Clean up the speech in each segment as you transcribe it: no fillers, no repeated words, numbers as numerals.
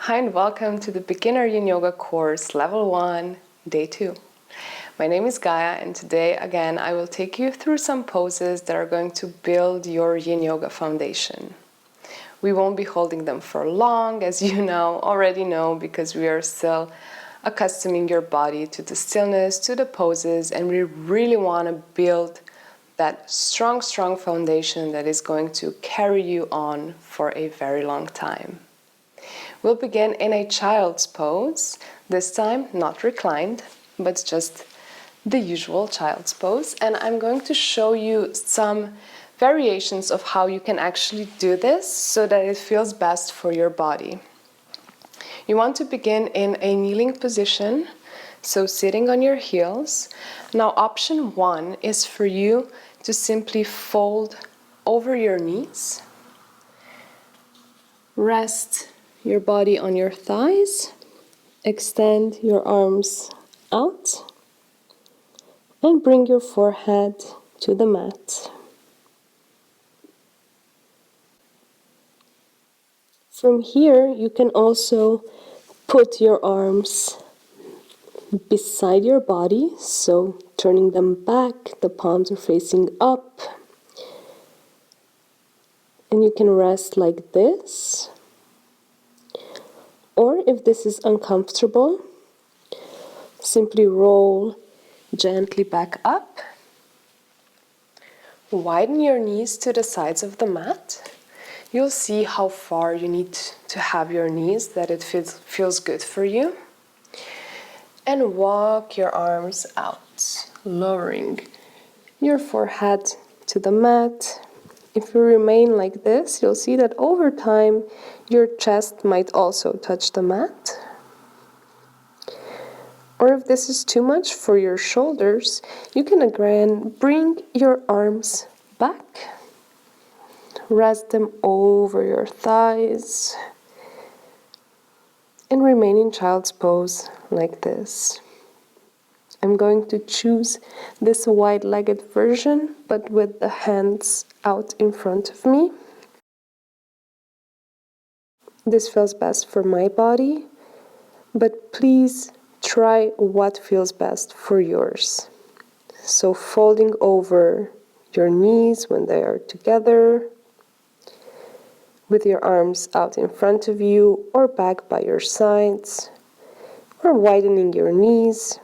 Hi and welcome to the Beginner Yin Yoga course, Level 1, Day 2. My name is Gaia and today again I will take you through some poses that are going to build your Yin Yoga foundation. We won't be holding them for long, as you already know, because we are still accustoming your body to the stillness, to the poses, and we really want to build that strong foundation that is going to carry you on for a very long time. We'll begin in a child's pose, this time not reclined, but just the usual child's pose. And I'm going to show you some variations of how you can actually do this so that it feels best for your body. You want to begin in a kneeling position, so sitting on your heels. Now, option 1 is for you to simply fold over your knees, rest your body on your thighs, extend your arms out, and bring your forehead to the mat. From here, you can also put your arms beside your body, so turning them back, the palms are facing up, and you can rest like this. Or if this is uncomfortable, simply roll gently back up. Widen your knees to the sides of the mat. You'll see how far you need to have your knees, that it feels good for you. And walk your arms out, lowering your forehead to the mat. If you remain like this, you'll see that over time your chest might also touch the mat. Or if this is too much for your shoulders, you can again bring your arms back. Rest them over your thighs. And remain in child's pose like this. I'm going to choose this wide-legged version, but with the hands out in front of me. This feels best for my body, but please try what feels best for yours. So folding over your knees when they are together, with your arms out in front of you or back by your sides, or widening your knees,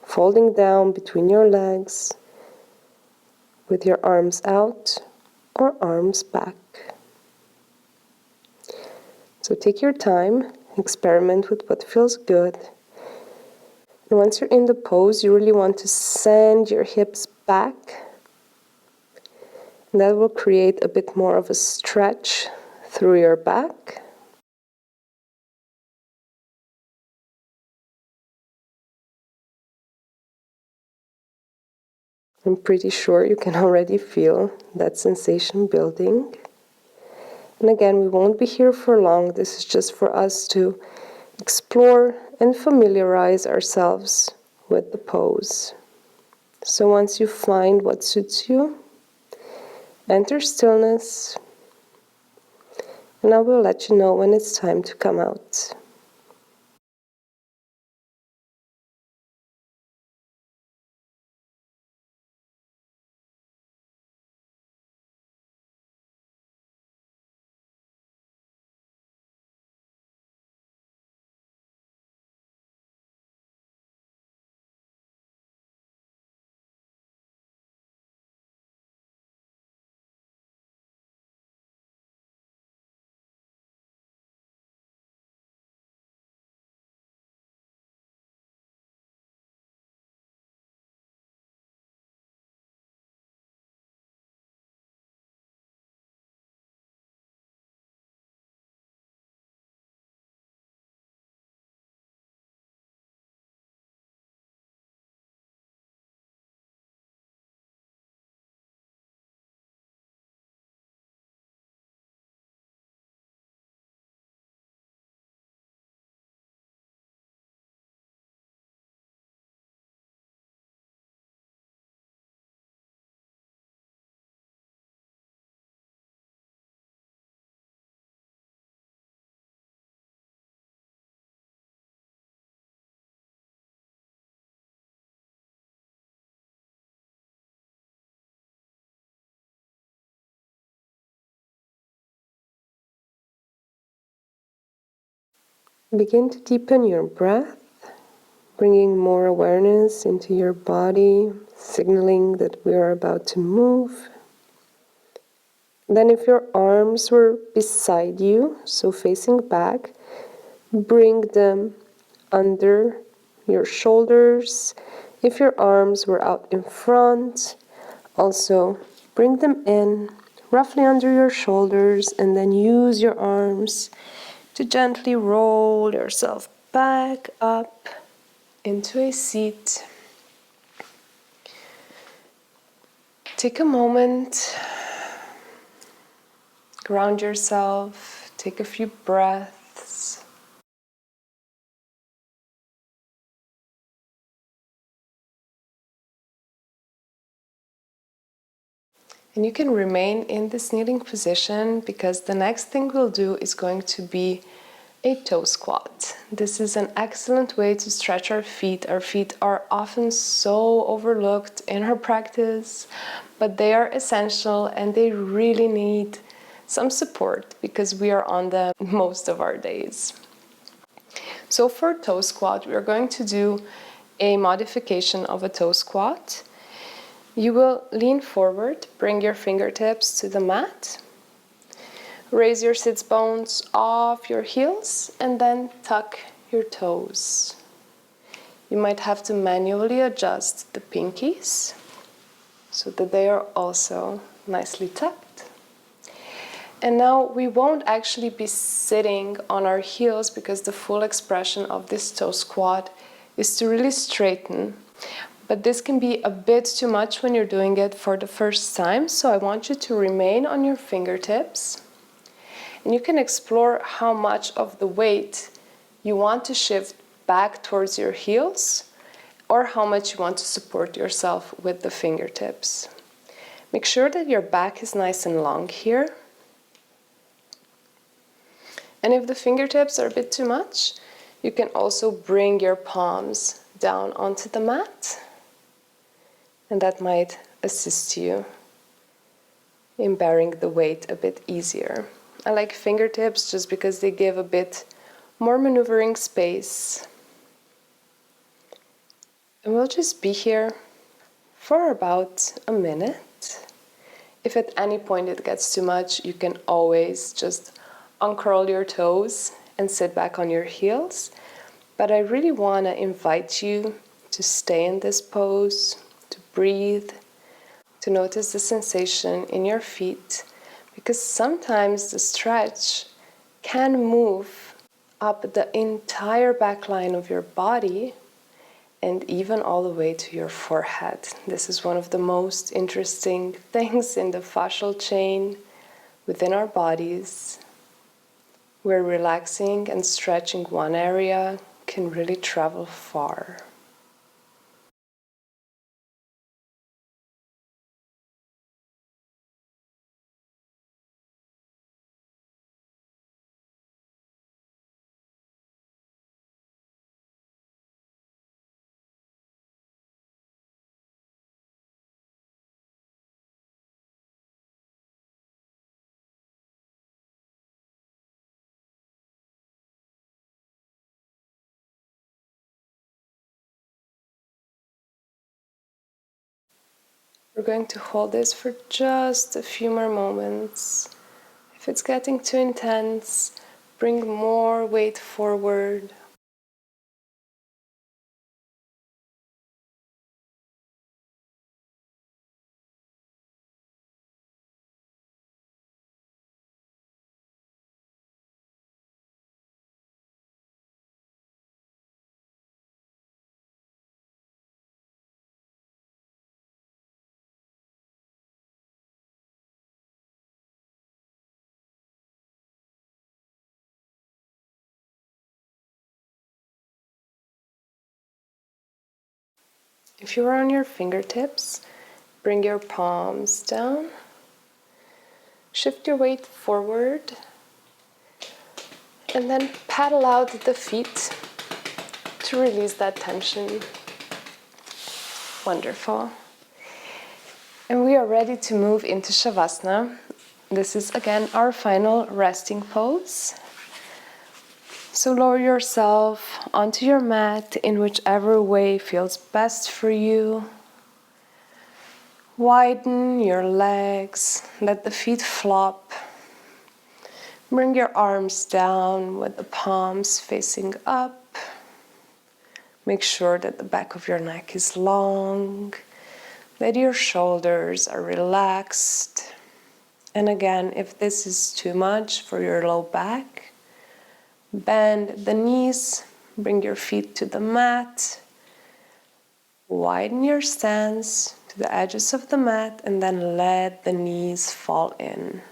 folding down between your legs, with your arms out or arms back. So take your time, experiment with what feels good. And once you're in the pose, you really want to send your hips back. And that will create a bit more of a stretch through your back. I'm pretty sure you can already feel that sensation building. And again, we won't be here for long. This is just for us to explore and familiarize ourselves with the pose. So once you find what suits you, enter stillness, and I will let you know when it's time to come out. Begin to deepen your breath, bringing more awareness into your body, signaling that we are about to move. Then if your arms were beside you, so facing back, bring them under your shoulders. If your arms were out in front, also bring them in roughly under your shoulders, and then use your arms to gently roll yourself back up into a seat. Take a moment, ground yourself, take a few breaths. And you can remain in this kneeling position because the next thing we'll do is going to be a toe squat. This is an excellent way to stretch our feet. Our feet are often so overlooked in our practice, but they are essential and they really need some support because we are on them most of our days. So for toe squat, we are going to do a modification of a toe squat. You will lean forward, bring your fingertips to the mat, raise your sits bones off your heels, and then tuck your toes. You might have to manually adjust the pinkies so that they are also nicely tucked. And now we won't actually be sitting on our heels because the full expression of this toe squat is to really straighten. But this can be a bit too much when you're doing it for the first time, so I want you to remain on your fingertips. And you can explore how much of the weight you want to shift back towards your heels or how much you want to support yourself with the fingertips. Make sure that your back is nice and long here. And if the fingertips are a bit too much, you can also bring your palms down onto the mat. And that might assist you in bearing the weight a bit easier. I like fingertips just because they give a bit more maneuvering space. And we'll just be here for about a minute. If at any point it gets too much, you can always just uncurl your toes and sit back on your heels. But I really want to invite you to stay in this pose, to breathe, to notice the sensation in your feet, because sometimes the stretch can move up the entire back line of your body and even all the way to your forehead. This is one of the most interesting things in the fascial chain within our bodies, where relaxing and stretching one area can really travel far. We're going to hold this for just a few more moments. If it's getting too intense, bring more weight forward. If you are on your fingertips, bring your palms down. Shift your weight forward. And then paddle out the feet to release that tension. Wonderful. And we are ready to move into Savasana. This is again our final resting pose. So lower yourself onto your mat in whichever way feels best for you. Widen your legs, let the feet flop. Bring your arms down with the palms facing up. Make sure that the back of your neck is long, that your shoulders are relaxed. And again, if this is too much for your low back, bend the knees, bring your feet to the mat, widen your stance to the edges of the mat, and then let the knees fall in.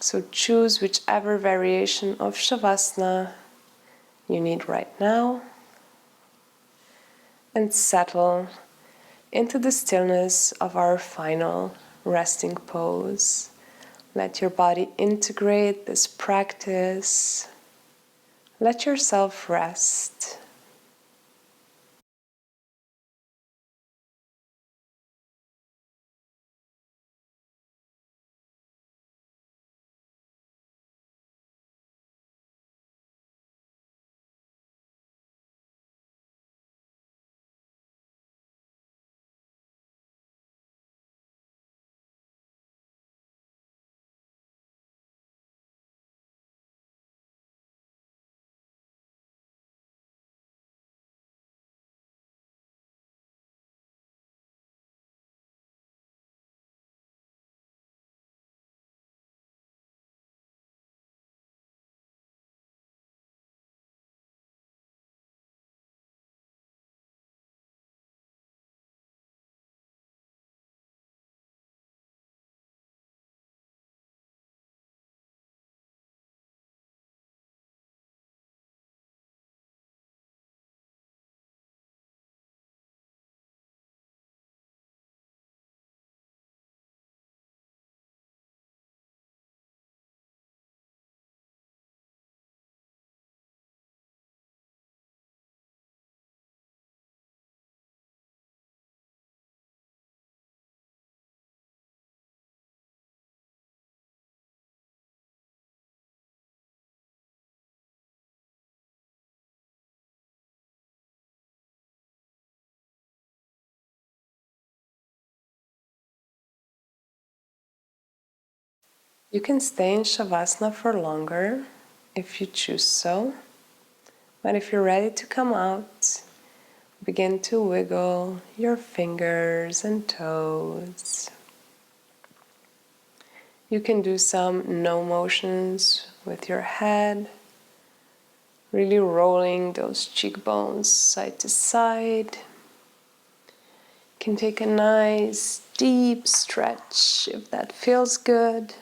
So choose whichever variation of Shavasana you need right now and settle into the stillness of our final resting pose. Let your body integrate this practice. Let yourself rest. You can stay in Shavasana for longer if you choose so, but if you're ready to come out, begin to wiggle your fingers and toes. You can do some no motions with your head, really rolling those cheekbones side to side. You can take a nice deep stretch if that feels good.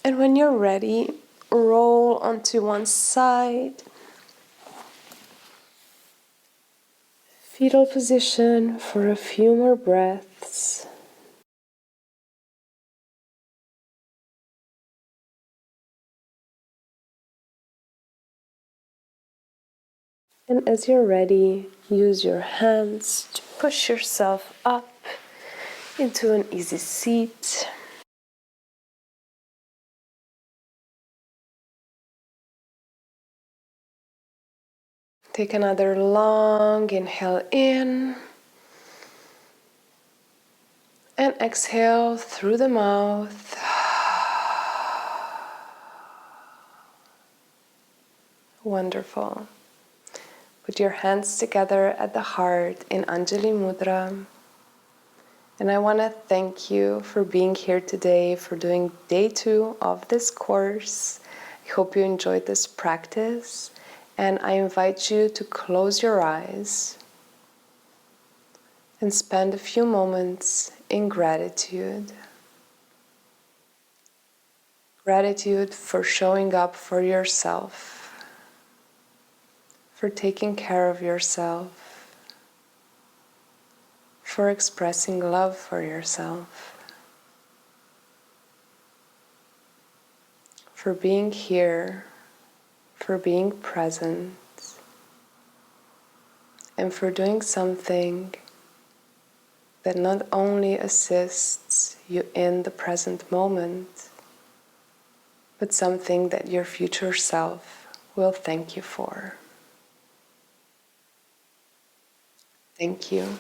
And when you're ready, roll onto one side. Fetal position for a few more breaths. And as you're ready, use your hands to push yourself up into an easy seat. Take another long inhale in and exhale through the mouth. Wonderful. Put your hands together at the heart in Anjali Mudra. And I want to thank you for being here today, for doing day 2 of this course. I hope you enjoyed this practice. And I invite you to close your eyes and spend a few moments in gratitude. Gratitude for showing up for yourself, for taking care of yourself, for expressing love for yourself, for being here, for being present, and for doing something that not only assists you in the present moment, but something that your future self will thank you for. Thank you.